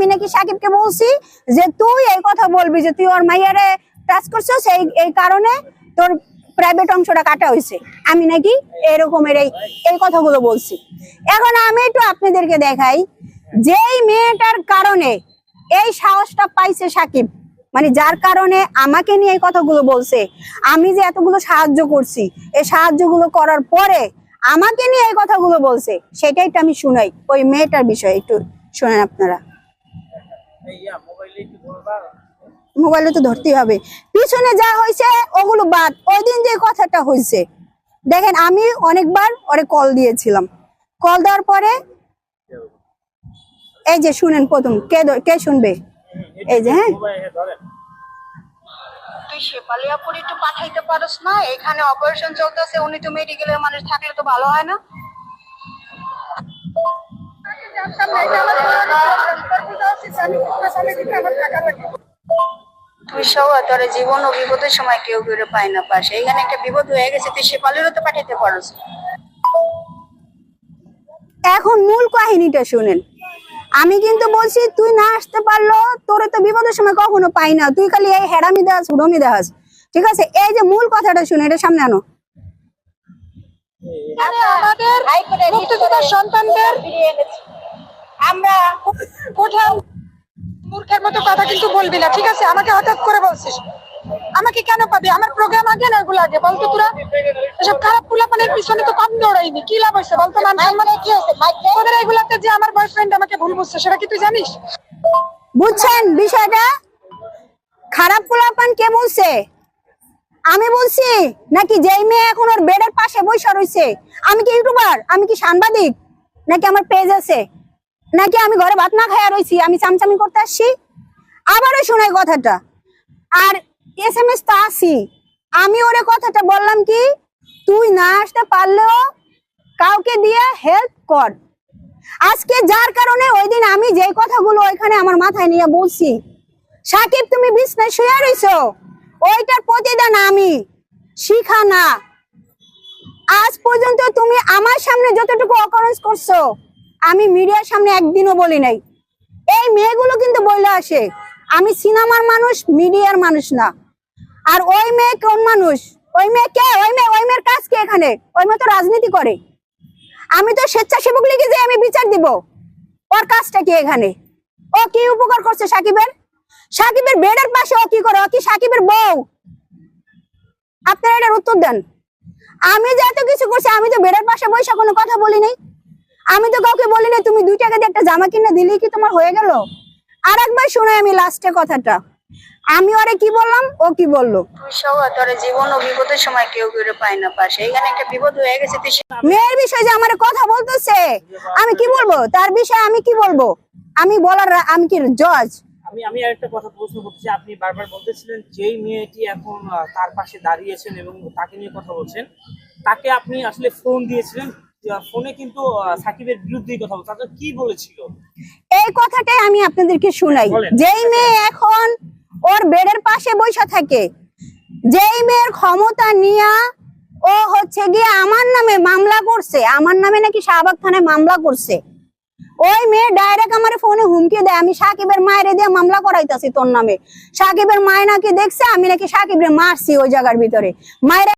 আমি নাকি সাকিবকে বলছি যে তুই এই কথা বলবি যে তুই ওর মাইয়ারে টাচ করছিস, এই কারণে তোর প্রাইভেট অংশটা কাটা হয়েছে। আমি নাকি এরকমের এই কথাগুলো বলছি। এখন আমি একটু আপনাদেরকে দেখাই, যেই মেয়েটার কারণে এই সাহসটা পাইছে সাকিব, মানে যার কারণে আমাকে নিয়ে এই কথাগুলো বলছে, আমি যে এতগুলো সাহায্য করছি, এই সাহায্যগুলো করার পরে আমাকে নিয়ে এই কথাগুলো বলছে, সেটাই তো আমি শুনাই। ওই মেয়েটার বিষয়ে একটু শোনেন আপনারা। মোবাইলে তো ধরতেই হবে, পিছনে যা হয়েছে ওগুলো বাদ। ওই দিন যে কথাটা হয়েছে, দেখেন আমি অনেকবার ওরে কল দিয়েছিলাম, কল দেওয়ার পরে এই যে শুনেন, প্রথম কে শুনবে, এই যে হ্যাঁ, তুই শেফালিয়াপুর একটু পাঠাইতে পারস না? এখানে অপারেশন চলতেছে, উনি তো মেডিকেলের মানুষ, থাকলে তো ভালো হয় না? তুই সহ তোর জীবন ও বিপদের সময় কেউ কেউ পায় না পাশে, এখানে একটা বিপদ হয়ে গেছে, তুই শেফালিরও তো পাঠাইতে পারস। এখন মূল কাহিনীটা শুনেন। আমি কিন্তু বলছি তুই না আসতে পারলো, তোরে তো বিপদের সময় কখনো পাই না, তুই খালি এই হেরামি দেখাস, হুড়মি দেখাস, ঠিক আছে? এই যে মূল কথাটা শুনে, এটা সামনে আনো। আমাদের মুক্তিযোদ্ধার সন্তানদের আমরা কোথাও মূর্খের মতো কথা কিন্তু বলবি না, ঠিক আছে? আমাকে হঠাৎ করে বলছিস, আমাকে কেন পাবি? আমার প্রোগ্রাম আগে না ওগুলো আগে বলতো? তোরা এসব খারাপ পোলাপানের পিছনে তো কম দৌড়াইনি, কি লাভ হয়েছে বলতো? মান সম্মানে কি হয়েছে তোদের এইগুলাতে? যে আমার বয়ফ্রেন্ড আমাকে ভুল বুঝছে, সেটা কি তুই জানিস? বুঝছেন বিষয়টা? খারাপ পোলাপান কে বলছে? আমি বলছি নাকি যেই মেয়ে এখন ওর বেডের পাশে বসে রয়েছে? আমি কি ইউটিউবার? আমি কি সাংবাদিক? নাকি আমার পেজ আছে? নাকি আমি ঘরে ভাত না খাইয়া রয়েছি, আমি চামচামি করতে আসছি? আবারও শোনাই কথাটা। আর SMS তো আসি, আমি ওরে কথাটা বললাম কি, তুই না আসতে পারলেও কাউকে দিয়ে হেল্প কর। আজকে যার কারণে ওই দিন আমি যে কথাগুলো ওইখানে আমার মাথায় নিয়ে বলছি, সাকিব তুমি বিছনায় শুয়ে রইছো, ওইটার প্রতিদান আমি, শিখা না। আজ পর্যন্ত তুমি আমার সামনে যতটুকু অকারেন্স করছো, আমি মিডিয়ার সামনে একদিনও বলি নাই। এই মেয়েগুলো কিন্তু বলে আসে আমি সিনেমার মানুষ, মিডিয়ার মানুষ না। আর ওই মেয়ে কোন মানুষ? ওই মেয়ে কে? ওই মেয়ের কাজ কি এখানে? ওই মেয়ে তো রাজনীতি করে। আমি তো স্বেচ্ছাসেবক লীগে যে আমি বিচার দিব, ওর কাজটা কি এখানে? ও কি উপকার করছে সাকিবের? সাকিবের বেডের পাশে ও কি করে? ও কি সাকিবের বউ? আপনারা এটার উত্তর দেন। আমি যে এত কিছু করছি, আমি তো বেডের পাশে বসে কোনো কথা বলি নাই। আমি তো কাউকে বলি নাই তুমি 2 টাকা দিয়ে একটা জামা কিনে দিলেই কি তোমার হয়ে গেল? আর একবার শোনাই আমি লাস্টে কথাটা, আমি ওরে কি বললাম, ও কি বললো। তুই সহ তোর জীবন ও বিপদের সময় কেউ কেউ পায় না পাশে, এখানে একটা বিপদ হয়ে গেছে, তুই মেয়ের বিষয়ে যে আমার কথা বলতেছে, আমি কি বলবো তার বিষয়ে? আমি কি বলবো? আমি বলার, আমি কি জজ? আমি আরেকটা কথা প্রশ্ন করছি। আপনি বারবার বলতেছিলেন যেই মেয়েটি এখন তার পাশে দাঁড়িয়েছেন এবং তাকে নিয়ে কথা বলছেন, তাকে আপনি আসলে ফোন দিয়েছিলেন, ফোনে কিন্তু সাকিবের বিরুদ্ধেই কথা বলছে। তাকে কি বলেছিল? এই কথাটাই আমি আপনাদেরকে শোনাই। যেই মেয়ে এখন ওর বেডের পাশে বসে থাকে, যেই মেয়ের ক্ষমতা নিয়ে ও হচ্ছে গিয়ে আমার নামে মামলা করছে, আমার নামে নাকি শাহবাগ থানায় মামলা করছে, ওই মেয়ে ডাইরেক্ট আমার ফোনে হুমকি দেয় আমি সাকিবের মায়ের দিয়ে মামলা করাইতাছি তোর নামে। সাকিবের মায় নাকি দেখছে আমি নাকি সাকিবের মারছি ওই জায়গার ভিতরে, মায়ের